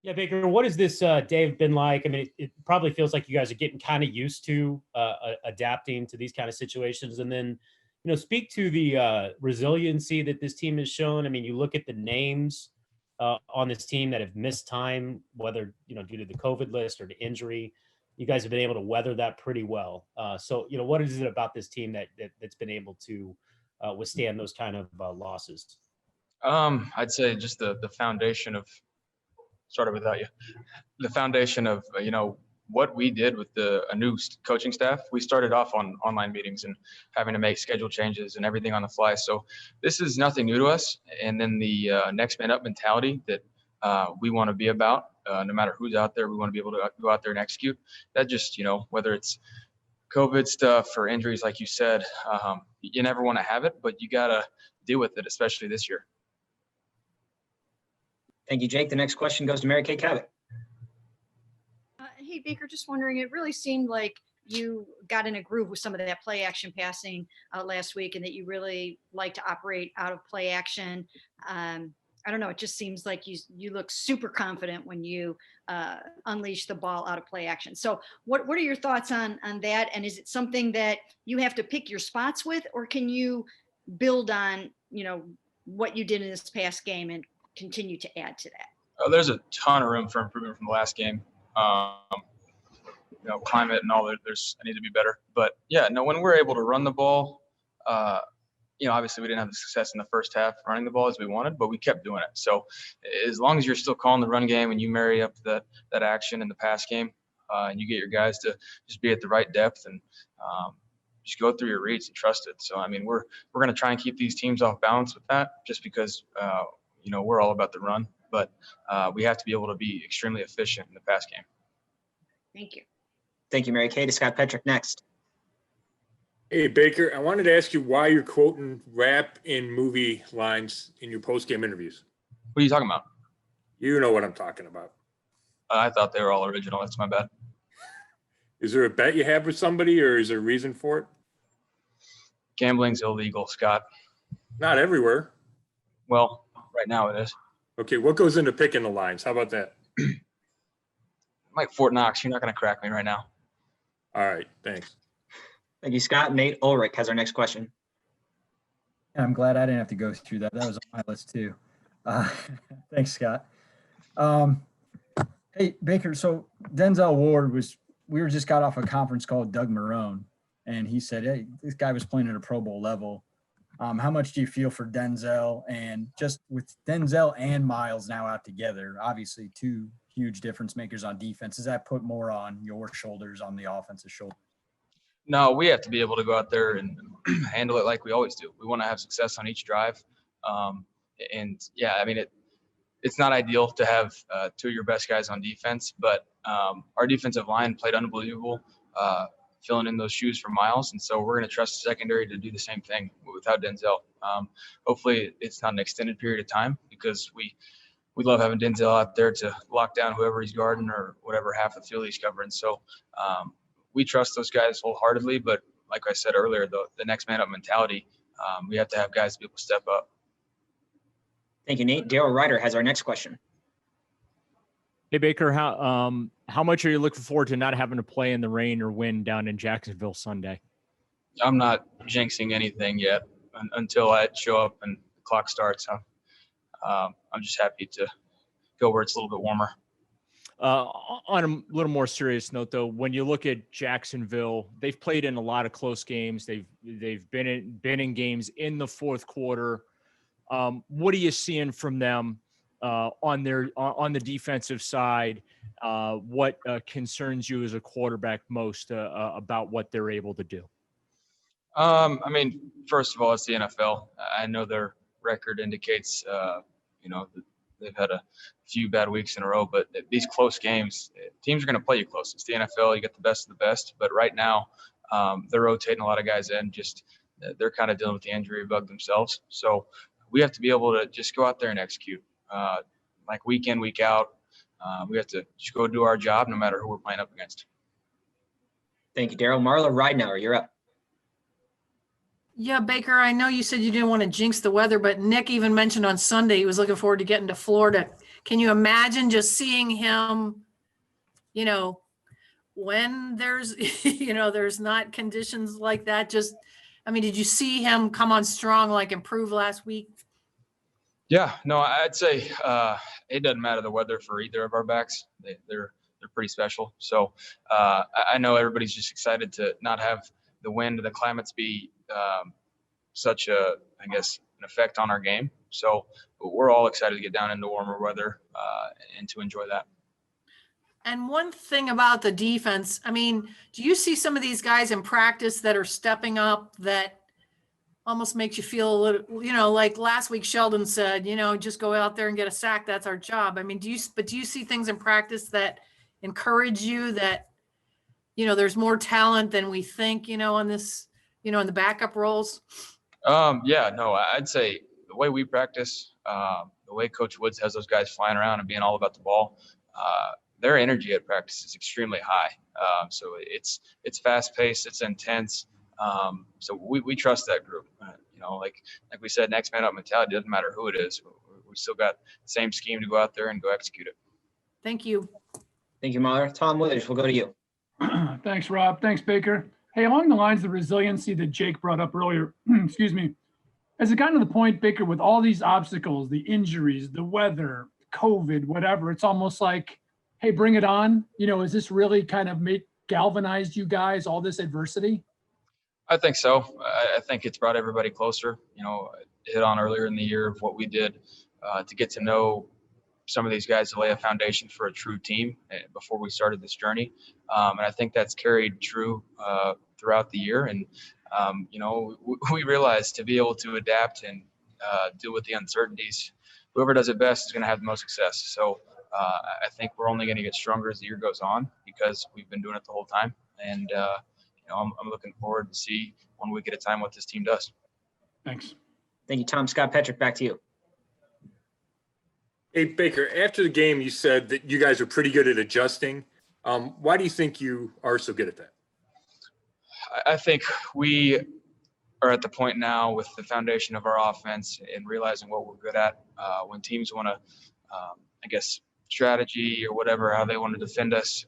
Yeah, Baker, what has this day been like? I mean, it probably feels like you guys are getting kind of used to adapting to these kind of situations. And then, speak to the resiliency that this team has shown. I mean, you look at the names on this team that have missed time, whether, due to the COVID list or to injury. You guys have been able to weather that pretty well. So, what is it about this team that's been able to withstand those kind of losses? I'd say just the foundation of started without you. The foundation of what we did with a new coaching staff. We started off on online meetings and having to make schedule changes and everything on the fly. So this is nothing new to us. And then the next man up mentality that we want to be about. No matter who's out there, we want to be able to go out there and execute. That just whether it's COVID stuff or injuries, like you said, you never want to have it, but you gotta deal with it, especially this year. Thank you, Jake. The next question goes to Mary Kay Cabot. Hey, Baker, just wondering, it really seemed like you got in a groove with some of that play action passing last week, and that you really like to operate out of play action. I don't know. It just seems like you look super confident when you unleash the ball out of play action. So what are your thoughts on that? And is it something that you have to pick your spots with, or can you build on, what you did in this past game and continue to add to that? There's a ton of room for improvement from the last game. Climate and all that. I need to be better. But yeah, no, when we're able to run the ball, obviously we didn't have the success in the first half running the ball as we wanted, but we kept doing it. So as long as you're still calling the run game and you marry up that action in the pass game, and you get your guys to just be at the right depth and just go through your reads and trust it. So, I mean, we're going to try and keep these teams off balance with that just because, we're all about the run, but we have to be able to be extremely efficient in the pass game. Thank you. Thank you, Mary Kay. To Scott Petrick next. Hey, Baker, I wanted to ask you why you're quoting rap and movie lines in your post-game interviews. What are you talking about? You know what I'm talking about. I thought they were all original. That's my bad. Is there a bet you have with somebody, or is there a reason for it? Gambling's illegal, Scott. Not everywhere. Well, right now it is. Okay, what goes into picking the lines? How about that? Mike Fort Knox, you're not going to crack me right now. All right, thanks. Thank you, Scott. Nate Ulrich has our next question. I'm glad I didn't have to go through that. That was on my list too. Thanks, Scott. Hey, Baker, so Denzel Ward we were just got off a conference call with Doug Marrone, and he said, hey, this guy was playing at a Pro Bowl level. How much do you feel for Denzel? And just with Denzel and Myles now out together, obviously two huge difference makers on defense, does that put more on your shoulders, on the offensive shoulder? No, we have to be able to go out there and handle it like we always do. We want to have success on each drive. And yeah, I mean, it's not ideal to have two of your best guys on defense, but our defensive line played unbelievable, filling in those shoes for Myles. And so we're going to trust the secondary to do the same thing without Denzel. Hopefully it's not an extended period of time because we love having Denzel out there to lock down whoever he's guarding or whatever half the field he's covering. So we trust those guys wholeheartedly, but like I said earlier, the next man up mentality, we have to have guys be able to step up. Thank you, Nate. Daryl Ryder has our next question. Hey, Baker, how much are you looking forward to not having to play in the rain or wind down in Jacksonville Sunday? I'm not jinxing anything yet until I show up and the clock starts. I'm just happy to go where it's a little bit warmer. On a little more serious note, though, when you look at Jacksonville, they've played in a lot of close games. They've been in games in the fourth quarter. What are you seeing from them on the defensive side? What concerns you as a quarterback most about what they're able to do? I mean, first of all, it's the NFL. I know their record indicates, they've had a few bad weeks in a row, but these close games, teams are going to play you close. It's the NFL. You get the best of the best. But right now, they're rotating a lot of guys in. They're kind of dealing with the injury bug themselves. So we have to be able to just go out there and execute. Like week in, week out, we have to just go do our job no matter who we're playing up against. Thank you, Daryl. Marla Ridenour, you're up. Yeah, Baker, I know you said you didn't want to jinx the weather, but Nick even mentioned on Sunday he was looking forward to getting to Florida. can you imagine just seeing him, you know, when there's, there's not conditions like that? Just, I mean, did you see him come on strong, like improve last week? Yeah, no, I'd say it doesn't matter the weather for either of our backs. They're pretty special. So I know everybody's just excited to not have the wind and the climates be such a, I guess, an effect on our game. So we're all excited to get down into warmer weather and to enjoy that. And one thing about the defense, I mean, do you see some of these guys in practice that are stepping up that almost makes you feel a little, like last week Sheldon said, just go out there and get a sack. That's our job. I mean, do you see things in practice that encourage you that, there's more talent than we think, on this, in the backup roles? Yeah, no, I'd say the way we practice, the way Coach Woods has those guys flying around and being all about the ball, their energy at practice is extremely high. So it's fast paced, it's intense. So we trust that group. Like we said, next man up mentality, doesn't matter who it is. We still got the same scheme to go out there and go execute it. Thank you. Thank you, Mahler. Tom Withers, we'll go to you. Thanks, Rob. Thanks, Baker. Hey, along the lines of the resiliency that Jake brought up earlier, excuse me, has it gotten to the point, Baker, with all these obstacles, the injuries, the weather, COVID, whatever, it's almost like, hey, bring it on. Is this really kind of galvanized you guys, all this adversity? I think so. I think it's brought everybody closer. Hit on earlier in the year of what we did to get to know some of these guys, to lay a foundation for a true team before we started this journey. And I think that's carried true throughout the year. And, we realized to be able to adapt and deal with the uncertainties, whoever does it best is going to have the most success. So I think we're only going to get stronger as the year goes on because we've been doing it the whole time. And, I'm looking forward to see 1 week at a time what this team does. Thanks. Thank you, Tom. Scott Petrick, back to you. Hey, Baker, after the game, you said that you guys are pretty good at adjusting. Why do you think you are so good at that? I think we are at the point now with the foundation of our offense and realizing what we're good at. When teams want to, I guess, strategy or whatever, how they want to defend us,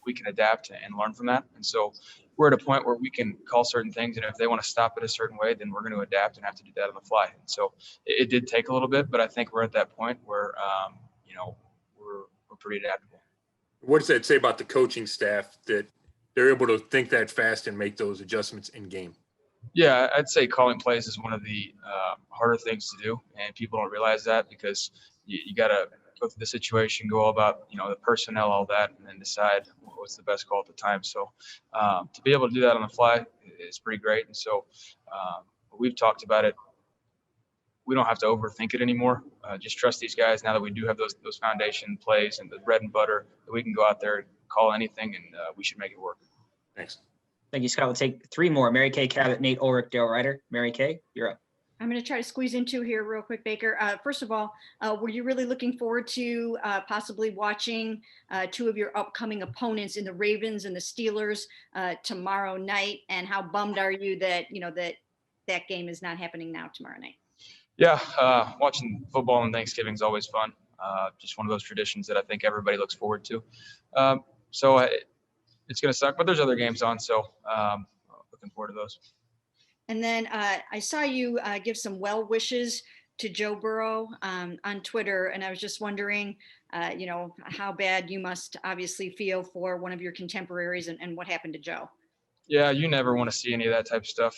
we can adapt and learn from that. And so we're at a point where we can call certain things, and if they want to stop it a certain way, then we're going to adapt and have to do that on the fly. And so it did take a little bit, but I think we're at that point where, we're pretty adaptable. What does that say about the coaching staff that they're able to think that fast and make those adjustments in game? Yeah, I'd say calling plays is one of the harder things to do, and people don't realize that because you got to go through the situation, go all about, the personnel, all that, and then decide what's the best call at the time. So to be able to do that on the fly is pretty great. And so we've talked about it. We don't have to overthink it anymore. Just trust these guys now that we do have those foundation plays and the bread and butter that we can go out there and call anything, and we should make it work. Thanks. Thank you, Scott. We'll take 3 more. Mary Kay Cabot, Nate Ulrich, Dale Ryder. Mary Kay, you're up. I'm going to try to squeeze in 2 here real quick, Baker. First of all, were you really looking forward to possibly watching 2 of your upcoming opponents in the Ravens and the Steelers tomorrow night? And how bummed are you that, that game is not happening now tomorrow night? Yeah, watching football on Thanksgiving is always fun. Just one of those traditions that I think everybody looks forward to. So it's going to suck, but there's other games on, so looking forward to those. And then I saw you give some well wishes to Joe Burrow on Twitter, and I was just wondering, how bad you must obviously feel for one of your contemporaries and what happened to Joe. Yeah, you never want to see any of that type of stuff.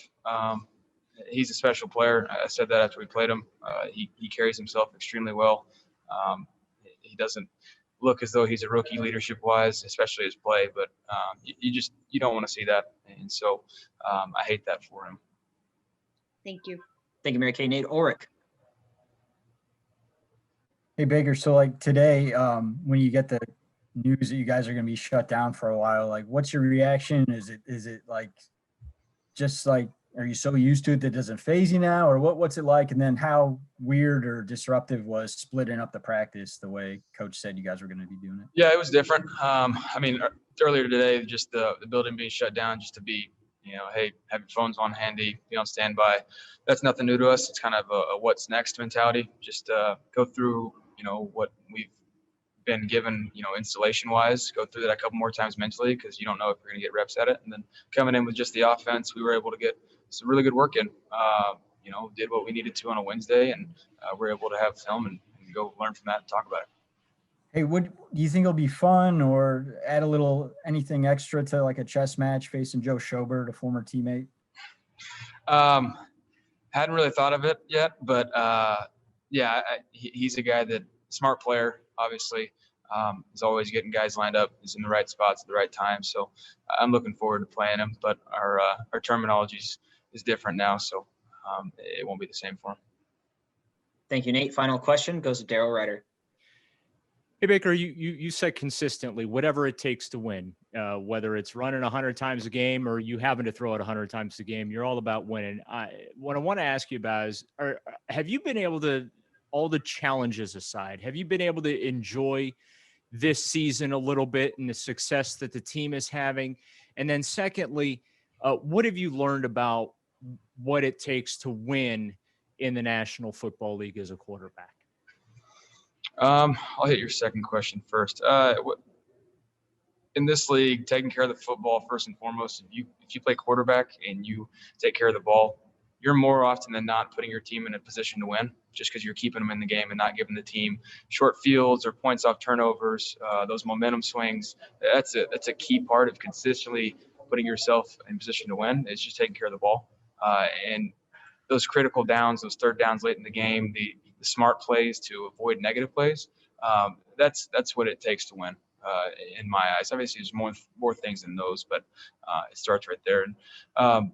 He's a special player. I said that after we played him. He carries himself extremely well. He doesn't look as though he's a rookie leadership-wise, especially his play, but you don't want to see that, and so I hate that for him. Thank you. Thank you, Mary Kay. Nate Ulrich. Hey, Baker. So like today, when you get the news that you guys are going to be shut down for a while, like what's your reaction? Is it like, just like, are you so used to it that it doesn't faze you now, or what's it like? And then how weird or disruptive was splitting up the practice the way Coach said you guys were going to be doing it? Yeah, it was different. Earlier today, just the building being shut down, just to be, hey, have your phones on handy, be on standby. That's nothing new to us. It's kind of a what's next mentality. Just go through, what we've been given, installation wise, go through that a couple more times mentally, because you don't know if you're going to get reps at it. And then coming in with just the offense, we were able to get some really good work in. Did what we needed to on a Wednesday, and we're able to have film and go learn from that and talk about it. Hey, do you think it'll be fun or add a little anything extra to like a chess match facing Joe Schobert, a former teammate? Hadn't really thought of it yet, but he's a guy that smart player, obviously. Is always getting guys lined up. He's in the right spots at the right time. So I'm looking forward to playing him, but our terminology is different now. So it won't be the same for him. Thank you, Nate. Final question goes to Daryl Ryder. Hey, Baker, you said consistently, whatever it takes to win, whether it's running 100 times a game or you having to throw it 100 times a game, you're all about winning. What I want to ask you about is, have you been able to, all the challenges aside, have you been able to enjoy this season a little bit and the success that the team is having? And then secondly, what have you learned about what it takes to win in the National Football League as a quarterback? I'll hit your second question first. In this league, taking care of the football first and foremost. If you play quarterback and you take care of the ball, you're more often than not putting your team in a position to win, just because you're keeping them in the game and not giving the team short fields or points off turnovers, those momentum swings. That's a key part of consistently putting yourself in position to win. It's just taking care of the ball, and those critical downs, those third downs late in the game, the smart plays to avoid negative plays. That's what it takes to win, in my eyes. Obviously, there's more things than those, but it starts right there. And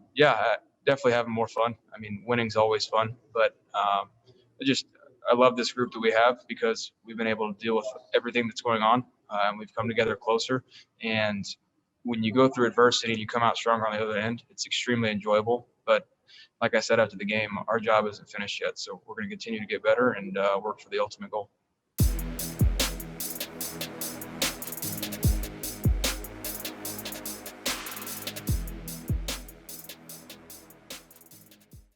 definitely having more fun. I mean, winning's always fun, but I love this group that we have, because we've been able to deal with everything that's going on, and we've come together closer. And when you go through adversity and you come out stronger on the other end, it's extremely enjoyable. But like I said after the game, our job isn't finished yet, so we're going to continue to get better and work for the ultimate goal.